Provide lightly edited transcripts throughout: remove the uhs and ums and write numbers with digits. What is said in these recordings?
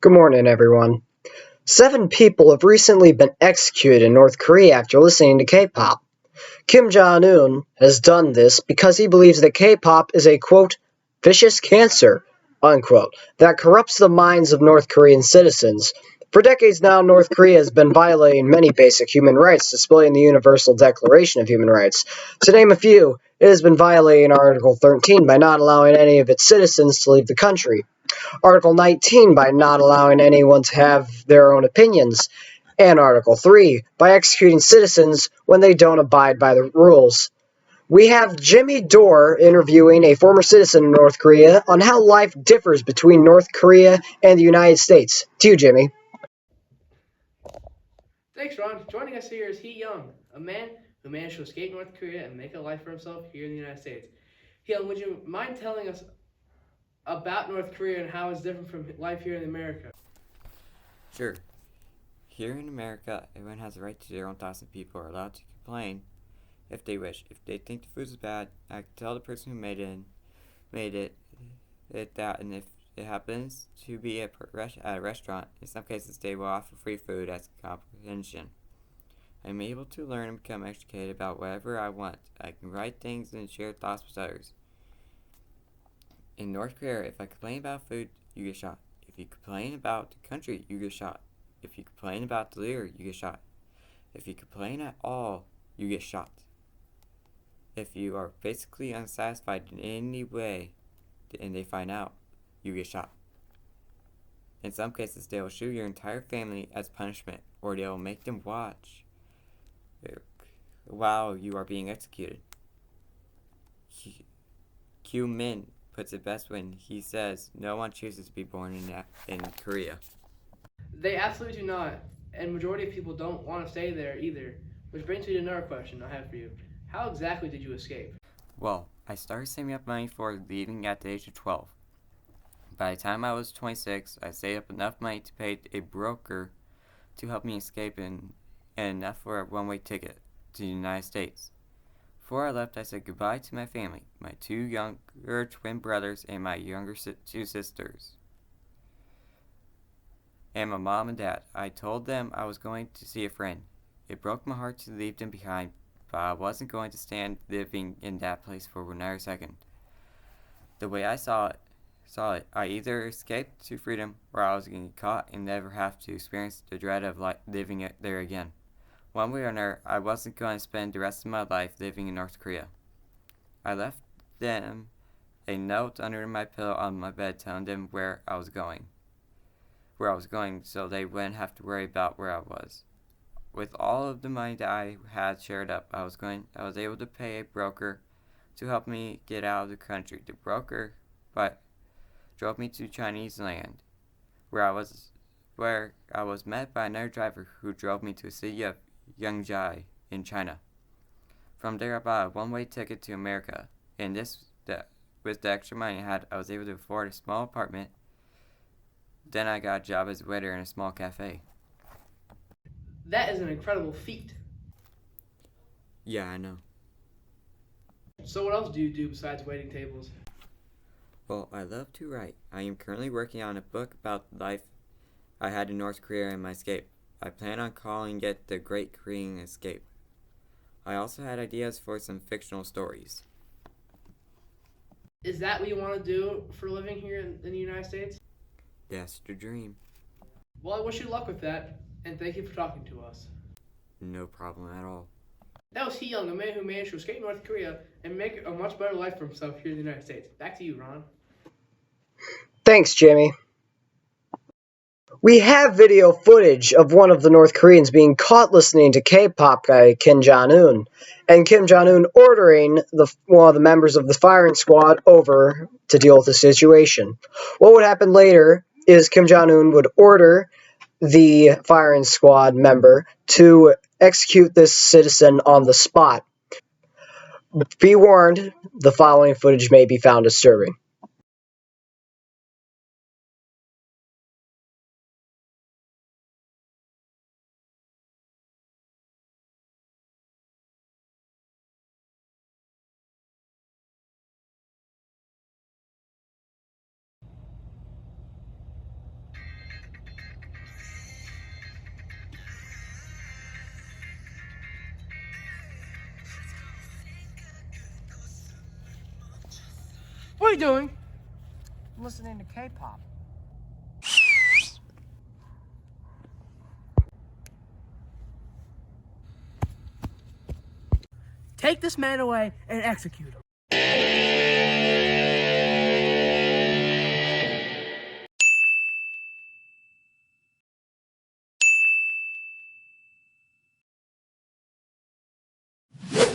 Good morning, everyone. 7 people have recently been executed in North Korea after listening to K-pop. Kim Jong-un has done this because he believes that K-pop is a, quote, vicious cancer, unquote, that corrupts the minds of North Korean citizens. For decades now, North Korea has been violating many basic human rights, displaying the Universal Declaration of Human Rights. To name a few, it has been violating Article 13 by not allowing any of its citizens to leave the country. Article 19 by not allowing anyone to have their own opinions, and Article 3 by executing citizens when they don't abide by the rules. We have Jimmy Dore interviewing a former citizen in North Korea on how life differs between North Korea and the United States. To you, Jimmy. Thanks, Ron. Joining us here is Hee Young, a man who managed to escape North Korea and make a life for himself here in the United States. Hee Young, would you mind telling us about North Korea and how it's different from life here in America? Sure. Here in America, everyone has the right to their own thoughts and people are allowed to complain if they wish. If they think the food is bad, I can tell the person who made it that, and if it happens to be at a restaurant, in some cases they will offer free food as compensation. I'm able to learn and become educated about whatever I want. I can write things and share thoughts with others. In North Korea, if I complain about food, you get shot. If you complain about the country, you get shot. If you complain about the leader, you get shot. If you complain at all, you get shot. If you are basically unsatisfied in any way and they find out, you get shot. In some cases, they will shoot your entire family as punishment, or they will make them watch while you are being executed. Q Min puts it best when he says, "No one chooses to be born in Korea." They absolutely do not, and majority of people don't want to stay there either. Which brings me to another question I have for you. How exactly did you escape? Well, I started saving up money for leaving at the age of 12. By the time I was 26, I saved up enough money to pay a broker to help me escape and enough for a one-way ticket to the United States. Before I left, I said goodbye to my family, my 2 younger twin brothers and my younger 2 sisters, and my mom and dad. I told them I was going to see a friend. It broke my heart to leave them behind, but I wasn't going to stand living in that place for another second. The way I saw it, I either escaped to freedom or I was going to get caught and never have to experience the dread of living there again. One way or another, I wasn't going to spend the rest of my life living in North Korea. I left them a note under my pillow on my bed telling them where I was going so they wouldn't have to worry about where I was. With all of the money that I had shared up, I was able to pay a broker to help me get out of the country. The broker drove me to Chinese land, where I was met by another driver who drove me to the city of Yangzhai in China. From there, I bought a one-way ticket to America, and with the extra money I had, I was able to afford a small apartment. Then I got a job as a waiter in a small cafe. That is an incredible feat. Yeah, I know. So what else do you do besides waiting tables? Well, I love to write. I am currently working on a book about the life I had in North Korea and my escape. I plan on calling it The Great Korean Escape. I also had ideas for some fictional stories. Is that what you want to do for a living here in the United States? That's the dream. Well, I wish you luck with that, and thank you for talking to us. No problem at all. That was Hee Young, a man who managed to escape North Korea and make a much better life for himself here in the United States. Back to you, Ron. Thanks, Jimmy. We have video footage of one of the North Koreans being caught listening to K-pop by Kim Jong-un, and Kim Jong-un ordering one of the members of the firing squad over to deal with the situation. What would happen later is Kim Jong-un would order the firing squad member to execute this citizen on the spot. Be warned, the following footage may be found disturbing. What are you doing? I'm listening to K-pop. Take this man away and execute him.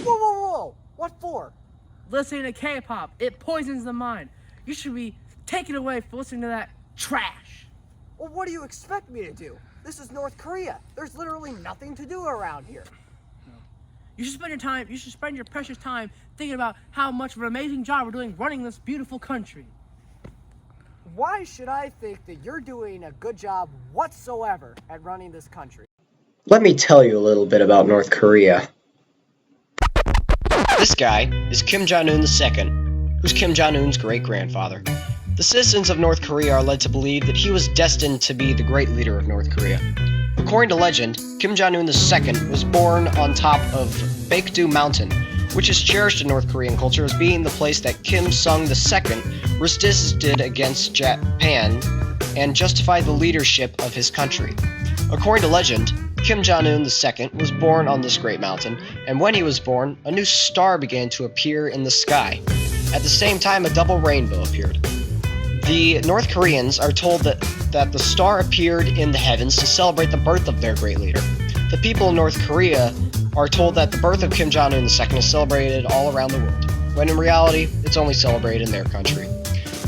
Whoa! What for? Listening to K-pop, it poisons the mind. You should be taken away for listening to that trash. Well, what do you expect me to do? This is North Korea. There's literally nothing to do around here. You should spend your precious time thinking about how much of an amazing job we're doing running this beautiful country. Why should I think that you're doing a good job whatsoever at running this country? Let me tell you a little bit about North Korea. This guy is Kim Jong-un II, who's Kim Jong-un's great-grandfather. The citizens of North Korea are led to believe that he was destined to be the great leader of North Korea. According to legend, Kim Jong-un II was born on top of Baekdu Mountain, which is cherished in North Korean culture as being the place that Kim Sung II resisted against Japan and justified the leadership of his country. According to legend, Kim Jong-un II was born on this great mountain, and when he was born, a new star began to appear in the sky. At the same time, a double rainbow appeared. The North Koreans are told that the star appeared in the heavens to celebrate the birth of their great leader. The people of North Korea are told that the birth of Kim Jong-un II is celebrated all around the world, when in reality, it's only celebrated in their country.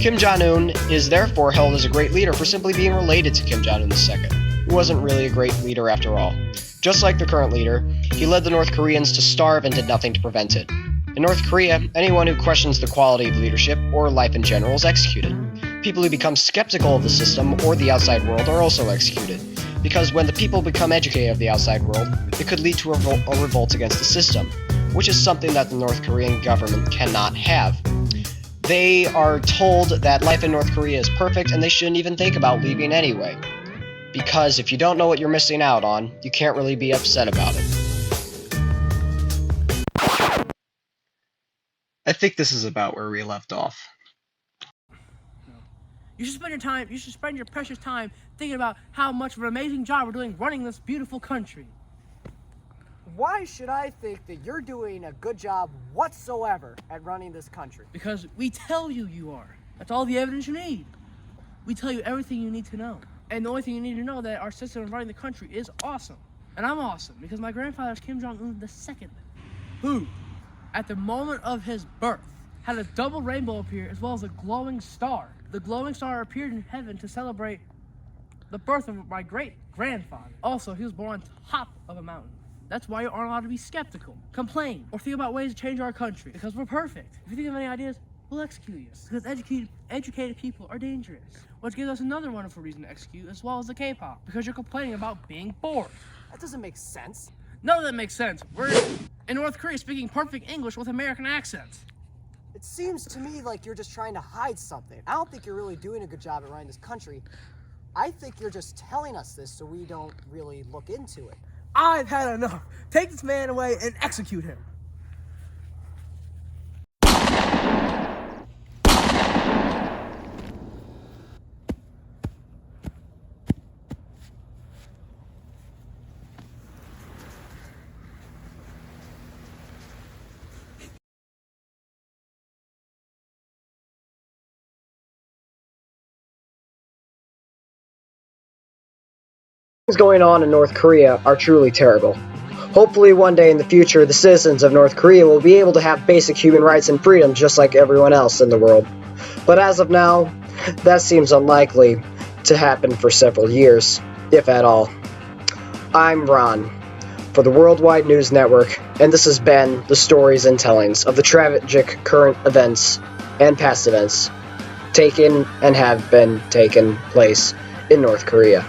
Kim Jong-un is therefore held as a great leader for simply being related to Kim Jong-un II, who wasn't really a great leader after all. Just like the current leader, he led the North Koreans to starve and did nothing to prevent it. In North Korea, anyone who questions the quality of leadership or life in general is executed. People who become skeptical of the system or the outside world are also executed, because when the people become educated of the outside world, it could lead to a revolt against the system, which is something that the North Korean government cannot have. They are told that life in North Korea is perfect and they shouldn't even think about leaving anyway, because if you don't know what you're missing out on, you can't really be upset about it. I think this is about where we left off. You should spend your precious time thinking about how much of an amazing job we're doing running this beautiful country. Why should I think that you're doing a good job whatsoever at running this country? Because we tell you you are. That's all the evidence you need. We tell you everything you need to know. And the only thing you need to know that our system of running the country is awesome. And I'm awesome because my grandfather is Kim Jong-un II, who, at the moment of his birth, had a double rainbow appear as well as a glowing star. The glowing star appeared in heaven to celebrate the birth of my great-grandfather. Also, he was born on top of a mountain. That's why you aren't allowed to be skeptical, complain, or think about ways to change our country, because we're perfect. If you think of any ideas, we'll execute you, because educated people are dangerous. Which gives us another wonderful reason to execute, as well as the K-pop, because you're complaining about being bored. That doesn't make sense. None of that makes sense. We're in North Korea speaking perfect English with American accents. It seems to me like you're just trying to hide something. I don't think you're really doing a good job at running this country. I think you're just telling us this so we don't really look into it. I've had enough. Take this man away and execute him. Things going on in North Korea are truly terrible. Hopefully one day in the future, the citizens of North Korea will be able to have basic human rights and freedom just like everyone else in the world. But as of now, that seems unlikely to happen for several years, if at all. I'm Ron, for the Worldwide News Network, and this has been the stories and tellings of the tragic current events and past events taken and have been taken place in North Korea.